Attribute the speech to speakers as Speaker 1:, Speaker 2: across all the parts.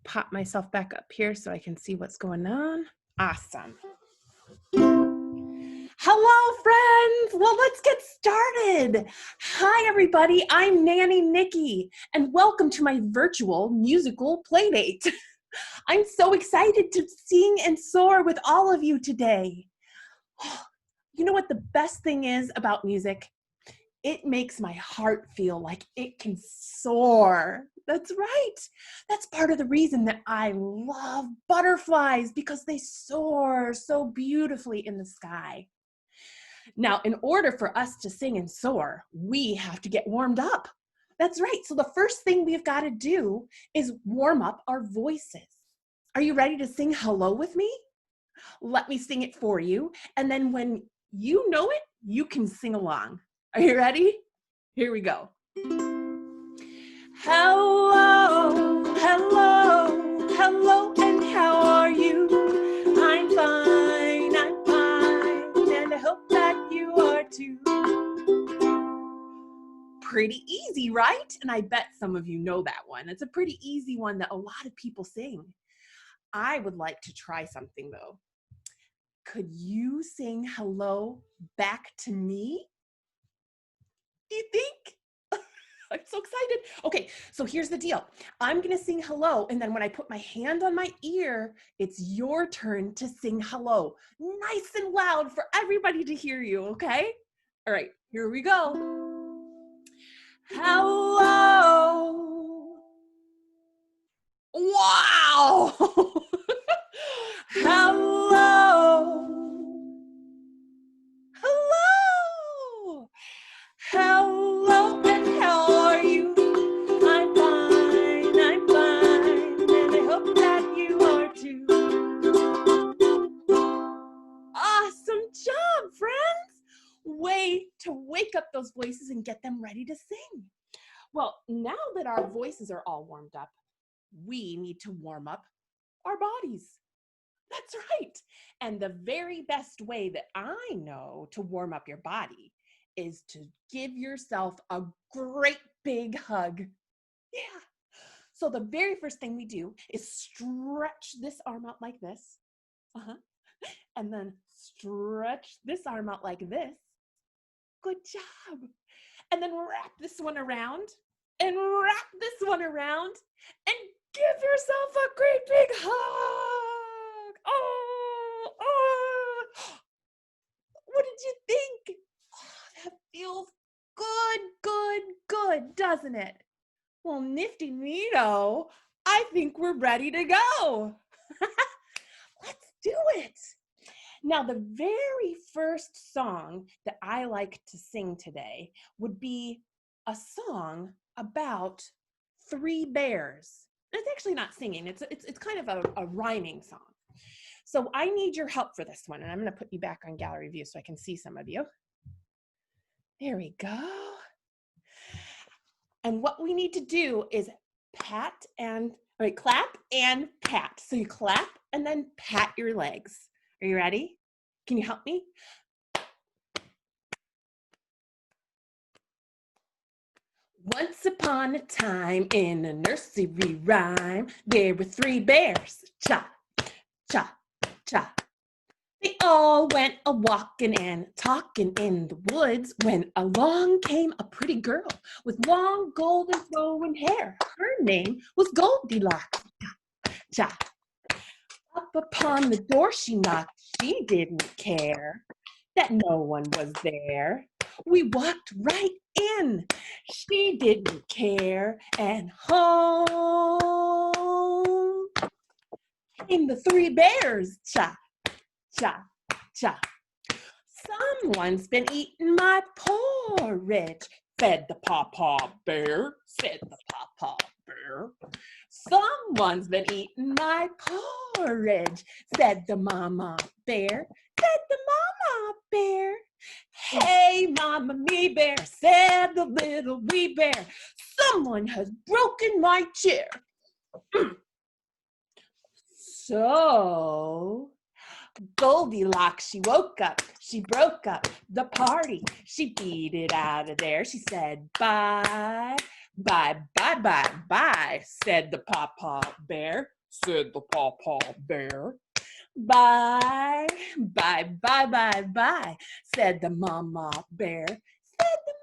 Speaker 1: pop myself back up here so I can see what's going on. Awesome. Hello, friends. Well, let's get started. Hi, everybody. I'm Nanny Nikki, and welcome to my virtual musical playdate. I'm so excited to sing and soar with all of you today. You know what the best thing is about music? It makes my heart feel like it can soar. That's right. That's part of the reason that I love butterflies, because they soar so beautifully in the sky. Now, in order for us to sing and soar, we have to get warmed up. That's right. So the first thing we've got to do is warm up our voices. Are you ready to sing hello with me? Let me sing it for you. And then when you know it, you can sing along. Are you ready? Here we go. Hello, hello, hello, and how are you? I'm fine, and I hope that you are too. Pretty easy, right? And I bet some of you know that one. It's a pretty easy one that a lot of people sing. I would like to try something though. Could you sing hello back to me? Do you think? I'm so excited. Okay, so here's the deal. I'm gonna sing hello, and then when I put my hand on my ear, it's your turn to sing hello. Nice and loud for everybody to hear you, okay? All right, here we go. Hello. Wow. Hello. Hello. Hello, and how are you? I'm fine, and I hope that you are too. Awesome job, friends! Way to wake up those voices and get them ready to sing. Well, now that our voices are all warmed up, we need to warm up our bodies. That's right. And the very best way that I know to warm up your body is to give yourself a great big hug. Yeah. So the very first thing we do is stretch this arm out like this. And then stretch this arm out like this. Good job. And then wrap this one around and wrap this one around and give yourself a great big hug. Oh. What did you think? Oh, that feels good, doesn't it? Well, nifty neato, I think we're ready to go. Let's do it. Now, the very first song that I like to sing today would be a song about three bears. It's actually not singing, it's kind of a rhyming song. So I need your help for this one, and I'm going to put you back on gallery view so I can see some of you. There we go. And what we need to do is clap and pat. So you clap and then pat your legs. Are you ready? Can you help me? Once upon a time in a nursery rhyme, there were three bears. Cha, cha, cha. They all went a-walking and talking in the woods when along came a pretty girl with long golden flowing hair. Her name was Goldilocks. Cha, cha. Up upon the door she knocked. She didn't care that no one was there. We walked right in. She didn't care. And home came the three bears. Cha, cha, cha. Someone's been eating my porridge, said the pawpaw bear, said the pawpaw bear. Someone's been eating my porridge, said the mama bear, said the mama bear. Hey, mama me bear, said the little wee bear, someone has broken my chair. So Goldilocks, she woke up, she broke up the party, she beat it out of there. She said, bye, bye, bye, bye, bye, said the pawpaw bear. said the Pawpaw Bear. Bye, bye, bye, bye, bye, said the Mama Bear. Said the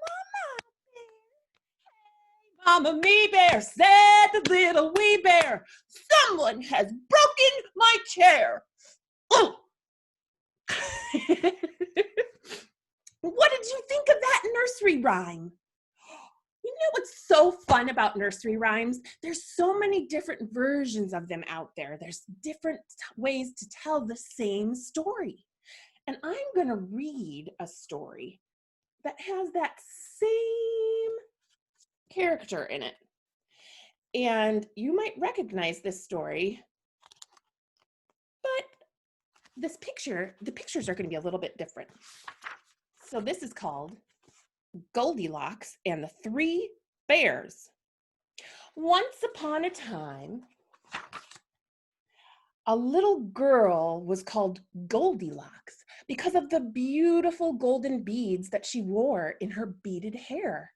Speaker 1: Mama Me Bear, said the little wee bear. Someone has broken my chair. Oh. What did you think of that nursery rhyme? You know what's so fun about nursery rhymes? There's so many different versions of them out there. There's different ways to tell the same story. And I'm going to read a story that has that same character in it. And you might recognize this story, but the pictures are going to be a little bit different. So this is called Goldilocks and the Three Bears. Once upon a time, a little girl was called Goldilocks because of the beautiful golden beads that she wore in her beaded hair.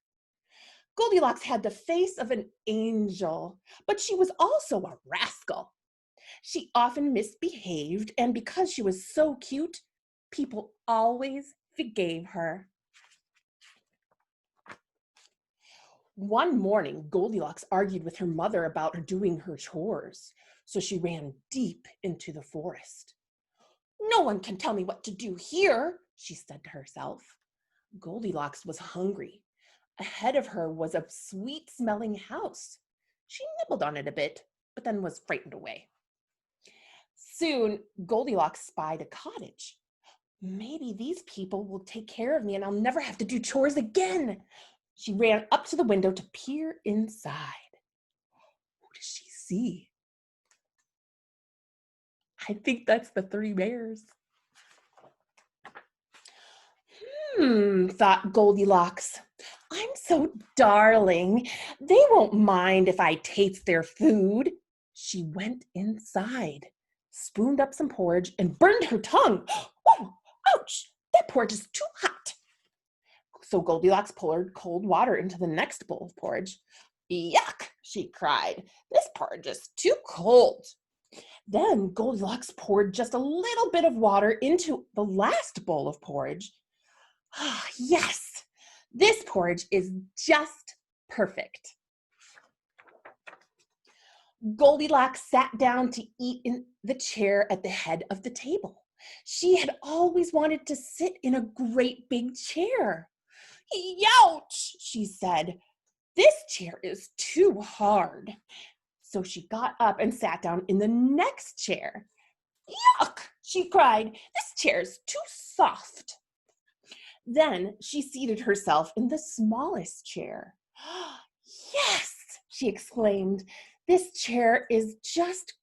Speaker 1: Goldilocks had the face of an angel, but she was also a rascal. She often misbehaved, and because she was so cute, people always forgave her. One morning, Goldilocks argued with her mother about her doing her chores, so she ran deep into the forest. "No one can tell me what to do here," she said to herself. Goldilocks was hungry. Ahead of her was a sweet-smelling house. She nibbled on it a bit, but then was frightened away. Soon, Goldilocks spied a cottage. "Maybe these people will take care of me and I'll never have to do chores again." She ran up to the window to peer inside. Who does she see? I think that's the three bears. Thought Goldilocks. "I'm so darling. They won't mind if I taste their food." She went inside, spooned up some porridge, and burned her tongue. "Oh, ouch! That porridge is too hot." So Goldilocks poured cold water into the next bowl of porridge. "Yuck!" she cried. "This porridge is too cold." Then Goldilocks poured just a little bit of water into the last bowl of porridge. "Ah, yes, this porridge is just perfect." Goldilocks sat down to eat in the chair at the head of the table. She had always wanted to sit in a great big chair. "Youch!" she said. "This chair is too hard." So she got up and sat down in the next chair. "Yuck!" she cried. "This chair's too soft." Then she seated herself in the smallest chair. "Yes!" she exclaimed. "This chair is just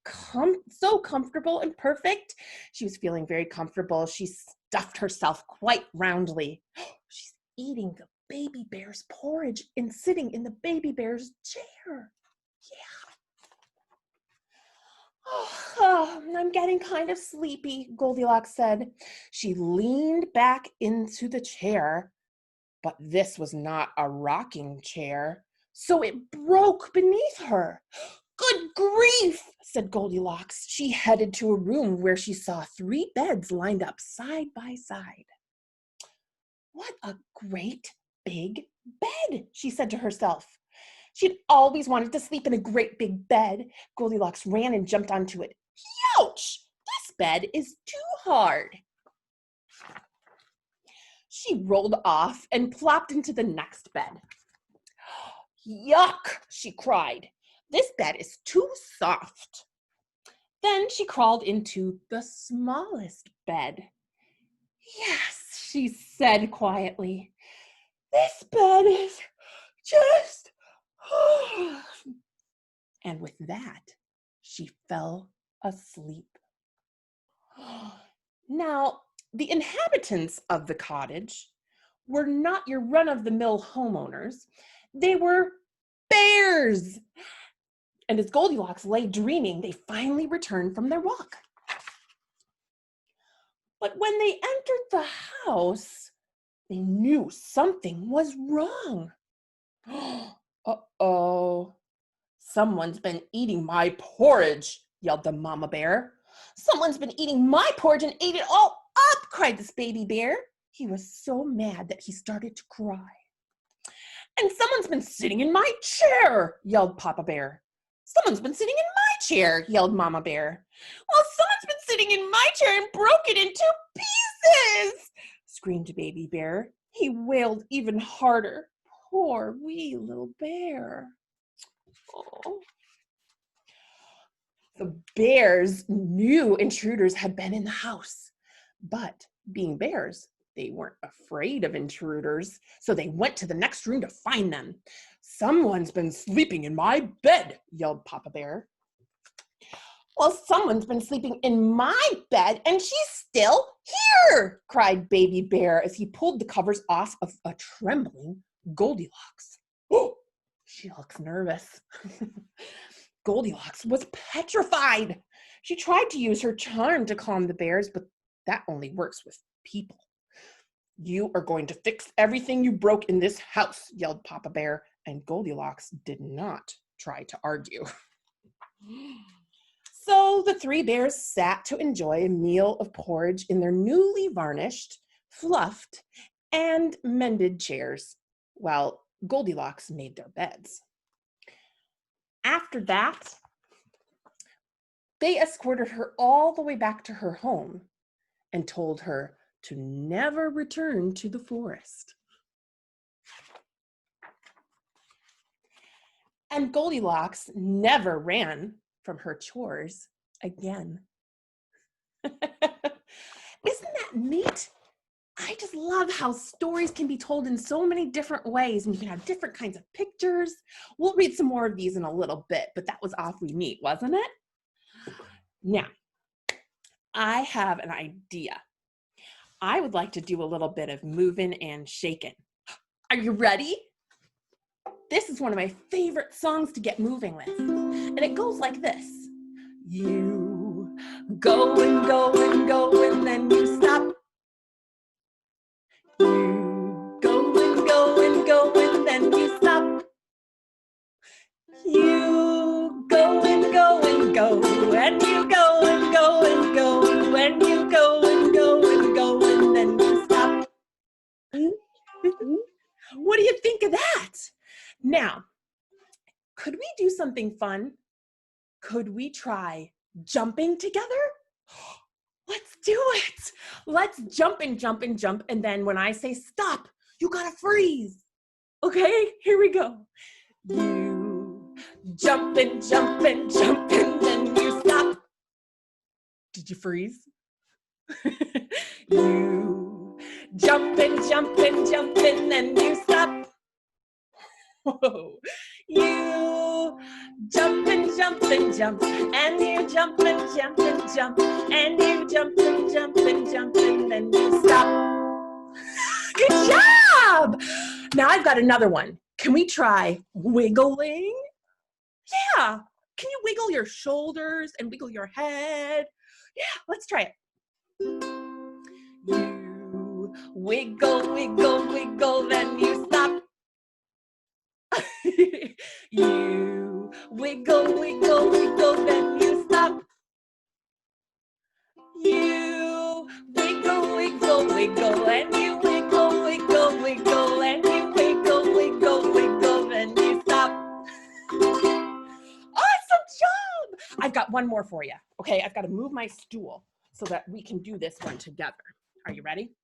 Speaker 1: so comfortable and perfect." She was feeling very comfortable. She stuffed herself quite roundly. She's eating the baby bear's porridge and sitting in the baby bear's chair. Yeah. "Oh, I'm getting kind of sleepy," Goldilocks said. She leaned back into the chair, but this was not a rocking chair, so it broke beneath her. "Good grief," said Goldilocks. She headed to a room where she saw 3 beds lined up side by side. "What a great big bed," she said to herself. She'd always wanted to sleep in a great big bed. Goldilocks ran and jumped onto it. "Ouch! This bed is too hard." She rolled off and plopped into the next bed. "Yuck!" she cried. "This bed is too soft." Then she crawled into the smallest bed. "Yes," she said quietly. "This bed is just..." And with that, she fell asleep. Now, the inhabitants of the cottage were not your run-of-the-mill homeowners. They were bears. And as Goldilocks lay dreaming, they finally returned from their walk. But when they entered the house, they knew something was wrong. Uh-oh. "Someone's been eating my porridge," yelled the mama bear. Someone's been eating my porridge and ate it all up, cried this baby bear. He was so mad that he started to cry. And someone's been sitting in my chair, yelled Papa Bear. Someone's been sitting in my chair, yelled Mama Bear. Well, someone's been sitting in my chair and broke it into pieces, screamed Baby Bear. He wailed even harder. Poor wee little bear. Oh. The bears knew intruders had been in the house, but being bears, they weren't afraid of intruders, so they went to the next room to find them. Someone's been sleeping in my bed, yelled Papa Bear. Well, someone's been sleeping in my bed and she's still here, cried Baby Bear as he pulled the covers off of a trembling Goldilocks. Oh, she looks nervous. Goldilocks was petrified. She tried to use her charm to calm the bears, but that only works with people. You are going to fix everything you broke in this house, yelled Papa Bear, and Goldilocks did not try to argue. So the three bears sat to enjoy a meal of porridge in their newly varnished, fluffed, and mended chairs, while Goldilocks made their beds. After that, they escorted her all the way back to her home and told her to never return to the forest. And Goldilocks never ran from her chores again. Isn't that neat? I just love how stories can be told in so many different ways, and you can have different kinds of pictures. We'll read some more of these in a little bit, but that was awfully neat, wasn't it? Now, I have an idea. I would like to do a little bit of moving and shaking. Are you ready? This is one of my favorite songs to get moving with, and it goes like this. You go and go and go and then you stop. You go and go and go and then you stop. You go and go and go and you go and go and go and you go and go and go and then you stop. What do you think of that? Now, could we do something fun? Could we try jumping together? Let's do it. Let's jump and jump and jump. And then when I say stop, you gotta freeze. Okay, here we go. You jump and jump and jump and then you stop. Did you freeze? You jump and jump and jump and then you stop. Whoa. You jump and jump and jump and you jump and jump and jump and you jump and jump and jump and then you stop. Good job! Now I've got another one. Can we try wiggling? Yeah. Can you wiggle your shoulders and wiggle your head? Yeah, let's try it. You wiggle, wiggle, wiggle, then you stop. You wiggle, wiggle, wiggle, then you stop. You wiggle, wiggle, wiggle, and you wiggle, wiggle, wiggle, and you wiggle, wiggle, wiggle, then you stop. Awesome job! I've got one more for you. Okay, I've got to move my stool so that we can do this one together. Are you ready?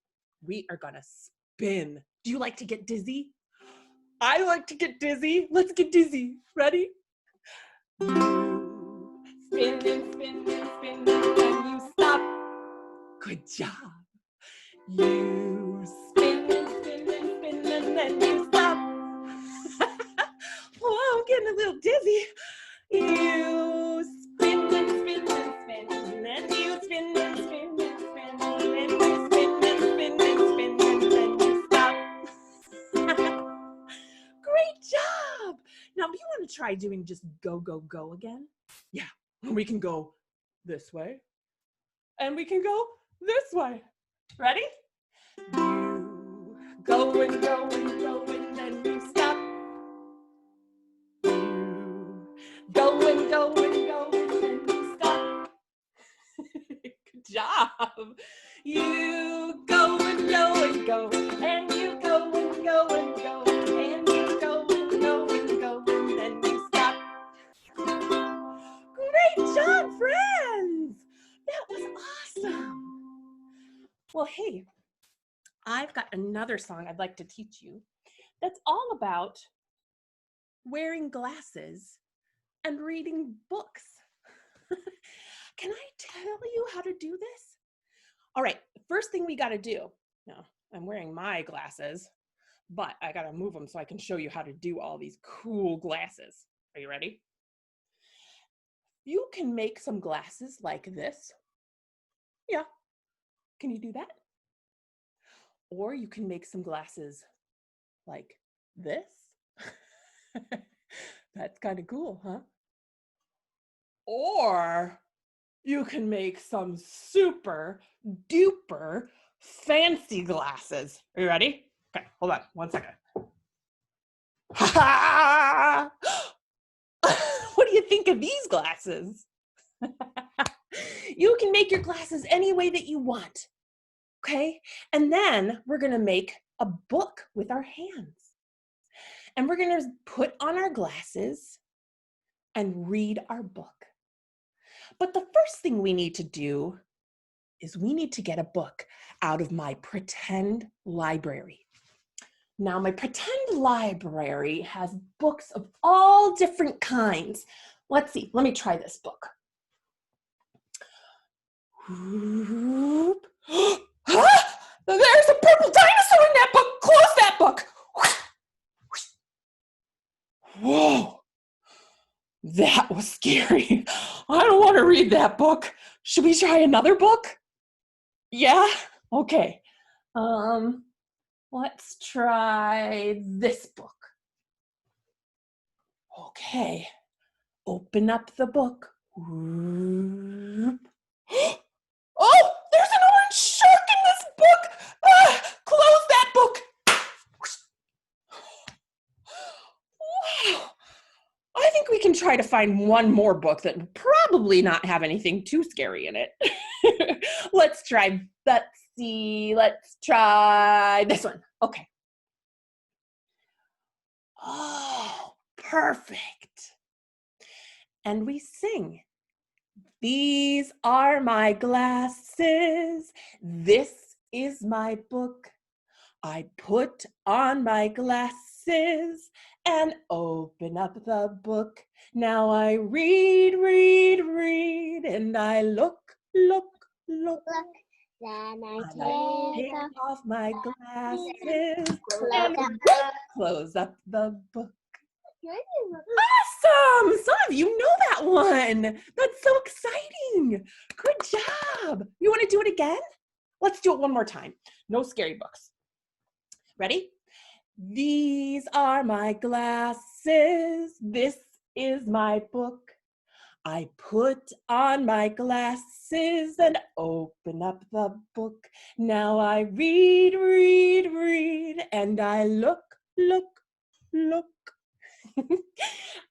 Speaker 1: We are gonna spin. Do you like to get dizzy? I like to get dizzy. Let's get dizzy. Ready? You spin and spin and spin and then you stop. Good job. You spin and spin and spin and then you stop. Oh, I'm getting a little dizzy. You spin and spin and spin and you spin and spin and spin and you spin and spin and spin and then you stop. Great job! Now, do you want to try doing just go, go, go again? Yeah, we can go this way, and we can go this way. Ready? You go and go and go, and then you stop. You go and go and go, and then you stop. job. You go and go and go, and you go and go and go, and you go and go and go, and then you stop. Great job, friends! That was awesome. Well, hey, I've got another song I'd like to teach you that's all about wearing glasses and reading books. Can I tell you how to do this? All right, the first thing we got to do, now I'm wearing my glasses, but I got to move them so I can show you how to do all these cool glasses. Are you ready? You can make some glasses like this. Yeah, can you do that? Or you can make some glasses like this. That's kind of cool, huh? Or you can make some super duper fancy glasses. Are you ready? Okay, hold on 1 second. Ha ha! What do you think of these glasses? You can make your glasses any way that you want, okay? And then we're gonna make a book with our hands. And we're gonna put on our glasses and read our book. But the first thing we need to do is we need to get a book out of my pretend library. Now, my pretend library has books of all different kinds. Let's see, let me try this book. Ah, there's a purple dinosaur in that book. Close that book. Whoa, that was scary. I don't want to read that book. Should we try another book? Yeah? Okay. Let's try this book. Okay. Open up the book. Oh, there's an orange shark in this book. Ah, close that book. Wow. I think we can try to find one more book that would probably not have anything too scary in it. Let's try this one. Okay. Oh, perfect. And we sing. These are my glasses. This is my book. I put on my glasses and open up the book. Now I read, and I look.
Speaker 2: Then I
Speaker 1: take off my glasses and close up the book. Awesome! Some of you know that one. That's so exciting. Good job. You want to do it again? Let's do it one more time. No scary books. Ready? These are my glasses. This is my book. I put on my glasses and open up the book. Now I read, and I look.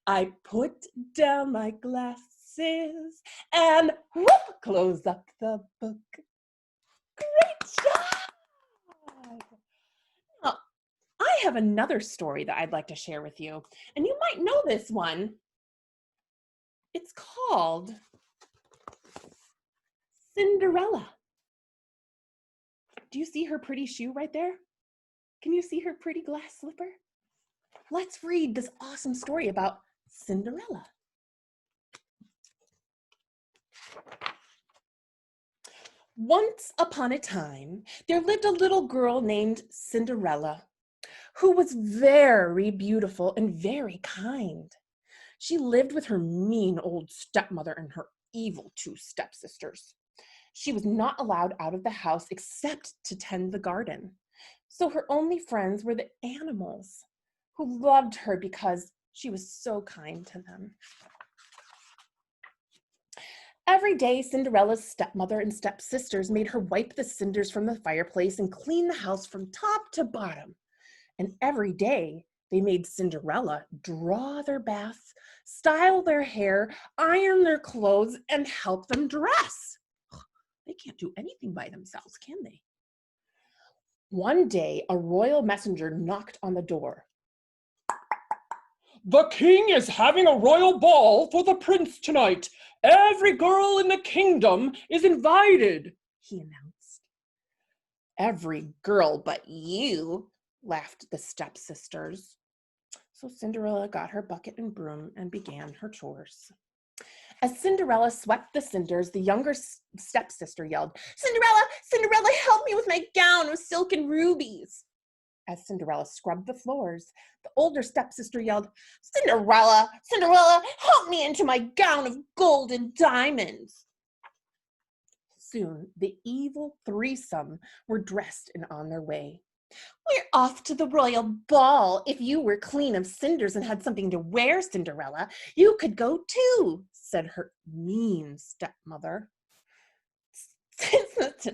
Speaker 1: I put down my glasses and whoop, close up the book. Great job! Now, I have another story that I'd like to share with you, and you might know this one. It's called Cinderella. Do you see her pretty shoe right there? Can you see her pretty glass slipper? Let's read this awesome story about Cinderella. Once upon a time, there lived a little girl named Cinderella, who was very beautiful and very kind. She lived with her mean old stepmother and her evil 2 stepsisters. She was not allowed out of the house except to tend the garden. So her only friends were the animals, who loved her because she was so kind to them. Every day, Cinderella's stepmother and stepsisters made her wipe the cinders from the fireplace and clean the house from top to bottom. And every day, they made Cinderella draw their baths, style their hair, iron their clothes, and help them dress. They can't do anything by themselves, can they? One day, a royal messenger knocked on the door.
Speaker 2: The king is having a royal ball for the prince tonight. Every girl in the kingdom is invited, he announced.
Speaker 1: Every girl but you, laughed the stepsisters. So Cinderella got her bucket and broom and began her chores. As Cinderella swept the cinders, the younger stepsister yelled, "Cinderella, Cinderella, help me with my gown of silk and rubies." As Cinderella scrubbed the floors, the older stepsister yelled, "Cinderella, Cinderella, help me into my gown of gold and diamonds." Soon, the evil threesome were dressed and on their way. "We're off to the royal ball. If you were clean of cinders and had something to wear, Cinderella, you could go too," said her mean stepmother. "Such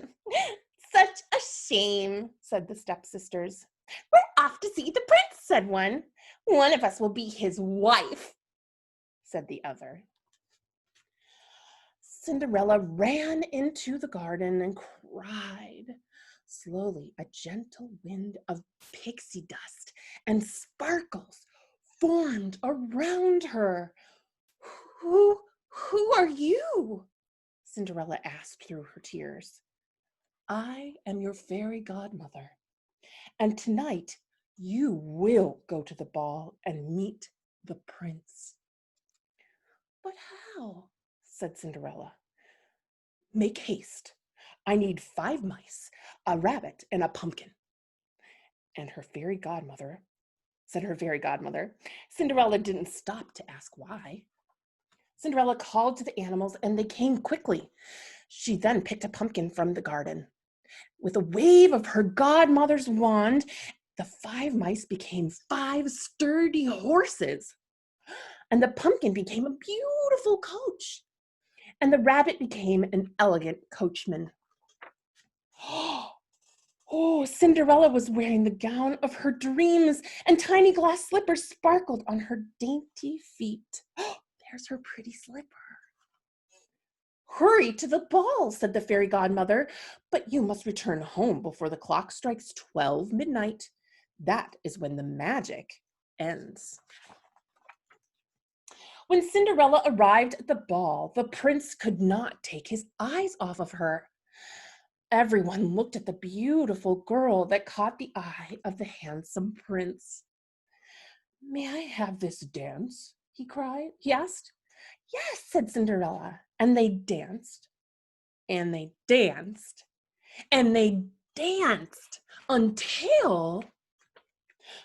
Speaker 1: a shame," said the stepsisters. "We're off to see the prince," said one. "One of us will be his wife," said the other. Cinderella ran into the garden and cried. Slowly, a gentle wind of pixie dust and sparkles formed around her. Who are you?" Cinderella asked through her tears. "I am your fairy godmother, and tonight you will go to the ball and meet the prince." "But how?" said Cinderella. "Make haste. I need 5 mice, a rabbit, and a pumpkin." And her fairy godmother, Cinderella didn't stop to ask why. Cinderella called to the animals and they came quickly. She then picked a pumpkin from the garden. With a wave of her godmother's wand, the 5 mice became 5 sturdy horses. And the pumpkin became a beautiful coach. And the rabbit became an elegant coachman. Oh, Cinderella was wearing the gown of her dreams, and tiny glass slippers sparkled on her dainty feet. There's her pretty slipper. "Hurry to the ball," said the fairy godmother, "but you must return home before the clock strikes 12 midnight. That is when the magic ends." When Cinderella arrived at the ball, the prince could not take his eyes off of her. Everyone looked at the beautiful girl that caught the eye of the handsome prince. "May I have this dance?" he asked. "Yes," said Cinderella. And they danced, and they danced, and they danced until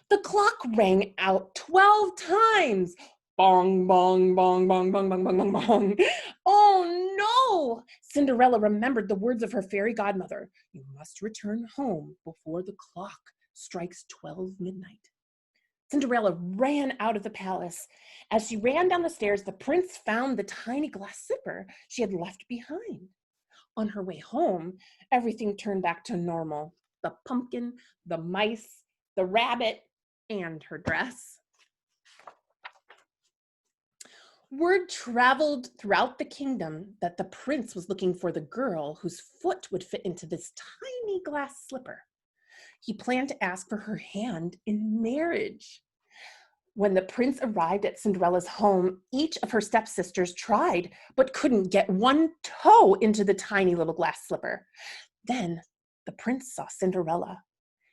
Speaker 1: the clock rang out 12 times. Bong, bong, bong, bong, bong, bong, bong, bong, bong. Oh no! Cinderella remembered the words of her fairy godmother. You must return home before the clock strikes 12 midnight. Cinderella ran out of the palace. As she ran down the stairs, the prince found the tiny glass slipper she had left behind. On her way home, everything turned back to normal. The pumpkin, the mice, the rabbit, and her dress. Word traveled throughout the kingdom that the prince was looking for the girl whose foot would fit into this tiny glass slipper. He planned to ask for her hand in marriage. When the prince arrived at Cinderella's home, each of her stepsisters tried, but couldn't get one toe into the tiny little glass slipper. Then the prince saw Cinderella.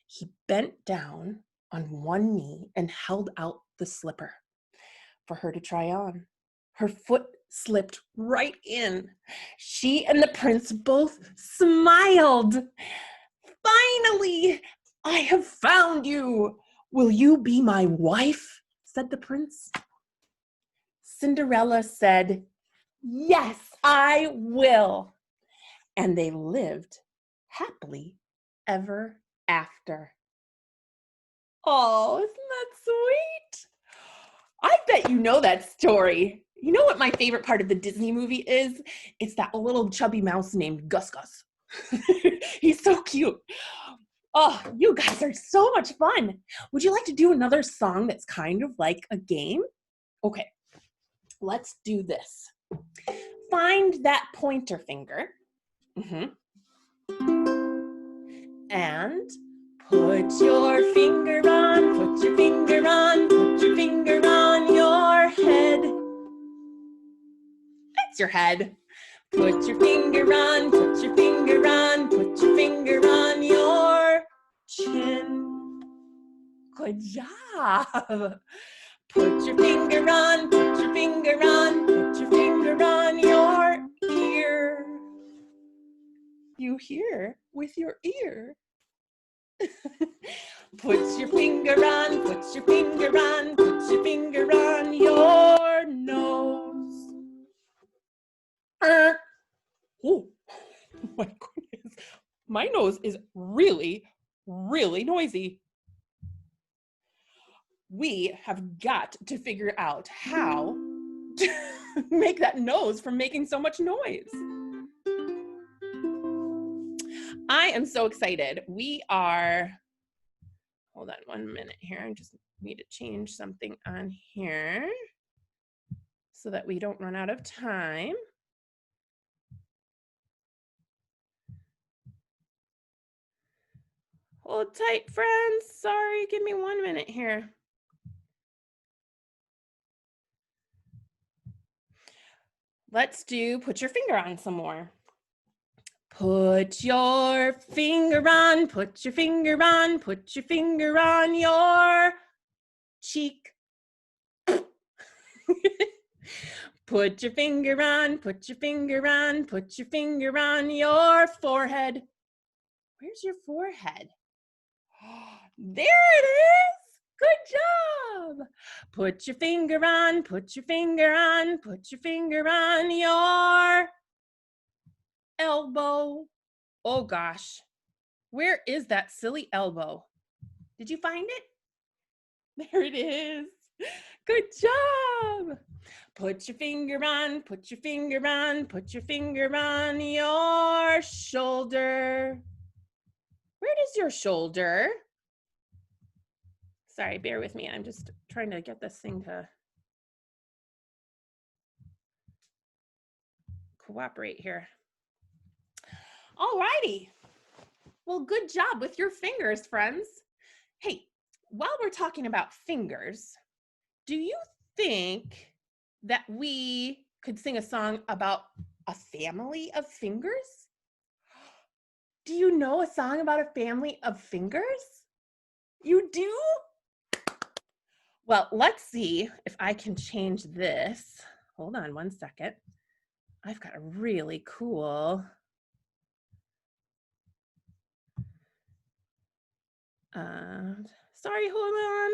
Speaker 1: He bent down on one knee and held out the slipper for her to try on. Her foot slipped right in. She and the prince both smiled. "Finally, I have found you. Will you be my wife?" said the prince. Cinderella said, "Yes, I will." And they lived happily ever after. Oh, isn't that sweet? I bet you know that story. You know what my favorite part of the Disney movie is? It's that little chubby mouse named Gus Gus. He's so cute. Oh, you guys are so much fun. Would you like to do another song that's kind of like a game? Okay, let's do this. Find that pointer finger. And put your finger on, put your finger on, put your finger on your head. That's your head. Put your finger on, put your finger on, put your finger on your chin. Good job. Put your finger on, put your finger on, put your finger on your ear. You hear with your ear. Put your finger on, put your finger on, put your finger on your nose. Oh my goodness. My nose is really, really noisy. We have got to figure out how to make that nose from making so much noise. I am so excited. Hold on 1 minute here. I just need to change something on here so that we don't run out of time. Hold tight, friends. Sorry, give me 1 minute here. Let's put your finger on some more. Put your finger on, put your finger on, put your finger on your cheek. Put your finger on, put your finger on, put your finger on your forehead. Where's your forehead? There it is. Good job. Put your finger on, put your finger on, put your finger on your elbow. Oh gosh, where is that silly elbow? Did you find it? There it is. Good job. Put your finger on, put your finger on, put your finger on your shoulder. Where is your shoulder? Sorry, bear with me. I'm just trying to get this thing to cooperate here. All righty. Well, good job with your fingers, friends. Hey, while we're talking about fingers, do you think that we could sing a song about a family of fingers? Do you know a song about a family of fingers? You do? Well, let's see if I can change this. Hold on 1 second. I've got a really cool sorry, hold on.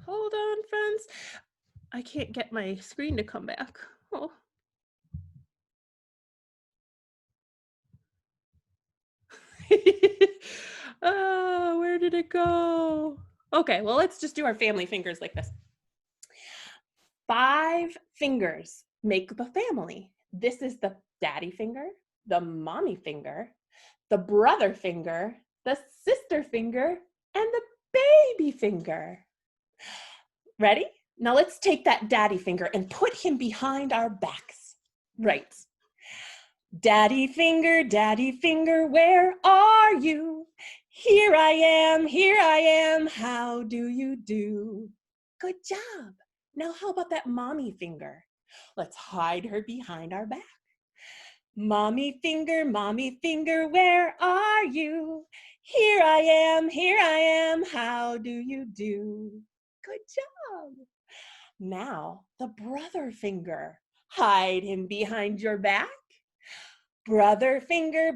Speaker 1: Hold on, friends. I can't get my screen to come back. Oh. Oh, where did it go? Okay, well, let's just do our family fingers like this. 5 fingers make up a family. This is the daddy finger, the mommy finger, the brother finger, the sister finger, and the baby finger. Ready? Now let's take that daddy finger and put him behind our backs. Right. Daddy finger, where are you? Here I am, how do you do? Good job. Now how about that mommy finger? Let's hide her behind our back. Mommy finger, where are you? Here I am, how do you do? Good job. Now the brother finger, hide him behind your back. Brother finger,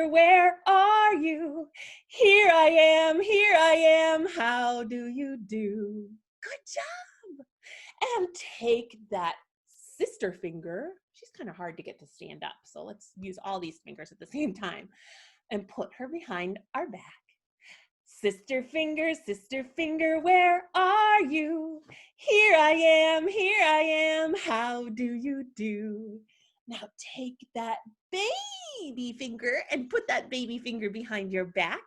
Speaker 1: where are you? Here I am, how do you do? Good job. And take that sister finger. She's kind of hard to get to stand up, so let's use all these fingers at the same time and put her behind our back. Sister finger, where are you? Here I am, how do you do? Now take that baby finger and put that baby finger behind your back.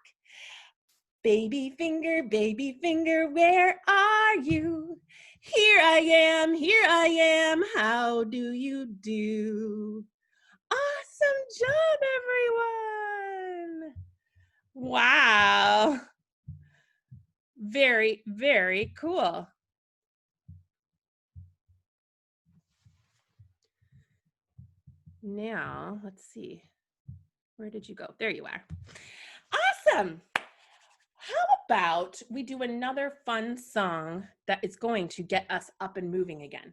Speaker 1: Baby finger, where are you? Here I am, how do you do? Awesome job, everyone! Wow. Very, very cool. Now, let's see. Where did you go? There you are. Awesome. How about we do another fun song that is going to get us up and moving again?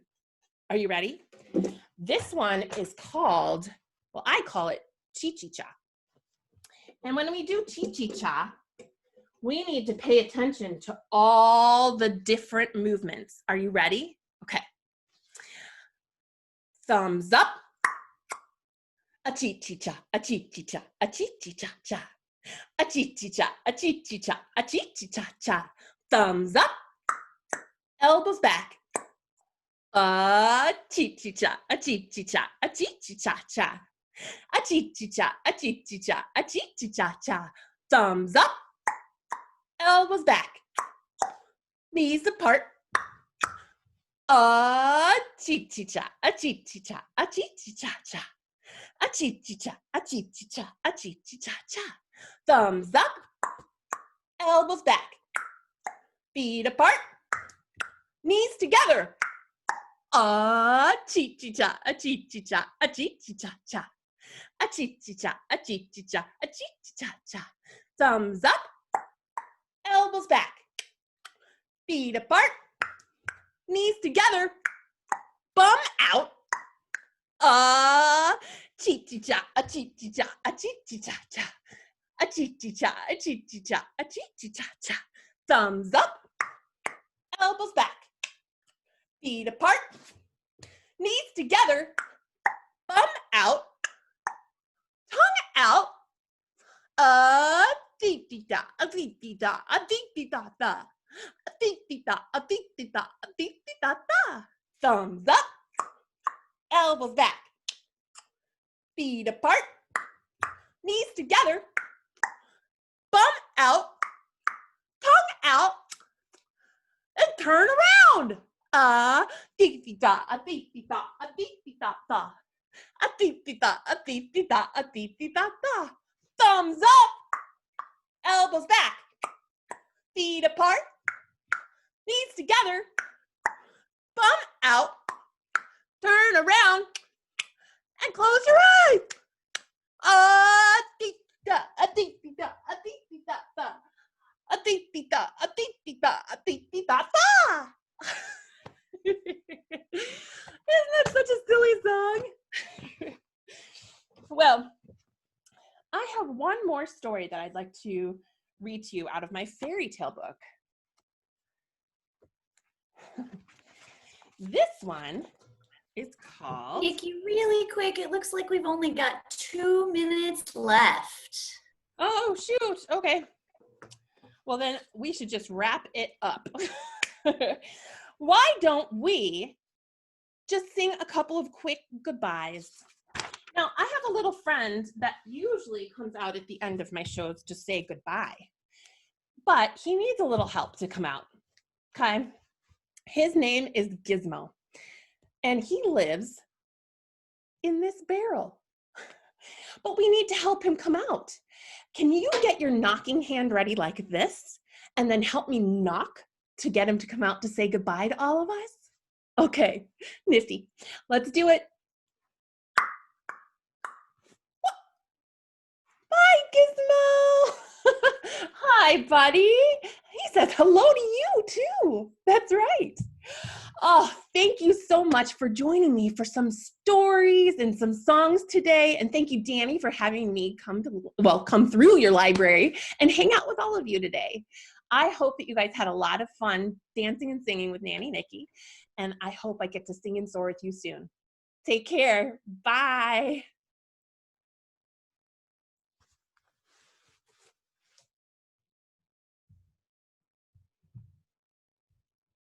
Speaker 1: Are you ready? This one is called, well, I call it Chi-Chi-Cha. And when we do Chi-Chi-Cha, we need to pay attention to all the different movements. Are you ready? Okay. Thumbs up. A chi-chi-cha, a chi-chi-cha, a chi-chi-cha-cha. A chi-chi-cha, a chi-chi-cha, a chi-chi-cha-cha. Thumbs up. Elbows back. A chi-chi-cha, a chi-chi-cha, a chi-chi-cha-cha. A chi-chi-cha, a chi-chi-cha, a chi-chi-cha-cha. Thumbs up. Elbows back. Knees apart. A chi-chi-cha, a chi-chi-cha, a chi-chi-cha-cha. A chi-chi-cha, a chi-chi-cha, a chi-chi-cha-cha. Thumbs up. Elbows back. Feet apart. Knees together. A chi-chi-cha, a chi-chi-cha, a chi-chi-cha-cha. A chi-chi-cha, a chi-chi-cha, a chi-chi-cha-cha. Thumbs up. Elbows back. Feet apart. Knees together. Bum out. A chi-chi-cha, a chi-chi-cha, a chi-chi-cha-cha. A chi-chi-cha, a chi-chi-cha, a chi-chi-cha-cha. Thumbs up. Elbows back. Feet apart. Knees together. Bum out. Tongue out. A dee-dee-da, a dee-dee-da, a dee-dee-da-da. A dee-dee-da, a dee-dee-da, a dee-dee-da-da. Thumbs up. Elbows back. Feet apart. Knees together. Bum out. Tongue out. And turn around. A dee-dee-da, a dee-dee-da, a dee-dee-da-da. A dee-dee-da, a dee-dee-da, a dee-dee-da-da. Thumbs up. Elbows back. Feet apart. Knees together. Bum out. Turn around. And close your eyes. A dee-da, a dee-da, a dee-da-da. A dee-da, a dee-da, a dee-da-da. Isn't that such a silly song? Well, I have one more story that I'd like to read to you out of my fairy tale book. This one is called...
Speaker 3: Nikki, really quick, it looks like we've only got 2 minutes left.
Speaker 1: Oh, shoot. Okay. Well, then we should just wrap it up. Why don't we just sing a couple of quick goodbyes? Now, I have a little friend that usually comes out at the end of my shows to say goodbye, but he needs a little help to come out, okay? His name is Gizmo, and he lives in this barrel, but we need to help him come out. Can you get your knocking hand ready like this, and then help me knock to get him to come out to say goodbye to all of us? Okay, nifty. Let's do it. Hi, Gizmo. Hi, buddy. He says hello to you, too. That's right. Oh, thank you so much for joining me for some stories and some songs today. And thank you, Danny, for having me come through your library and hang out with all of you today. I hope that you guys had a lot of fun dancing and singing with Nanny Nikki. And I hope I get to sing and soar with you soon. Take care. Bye.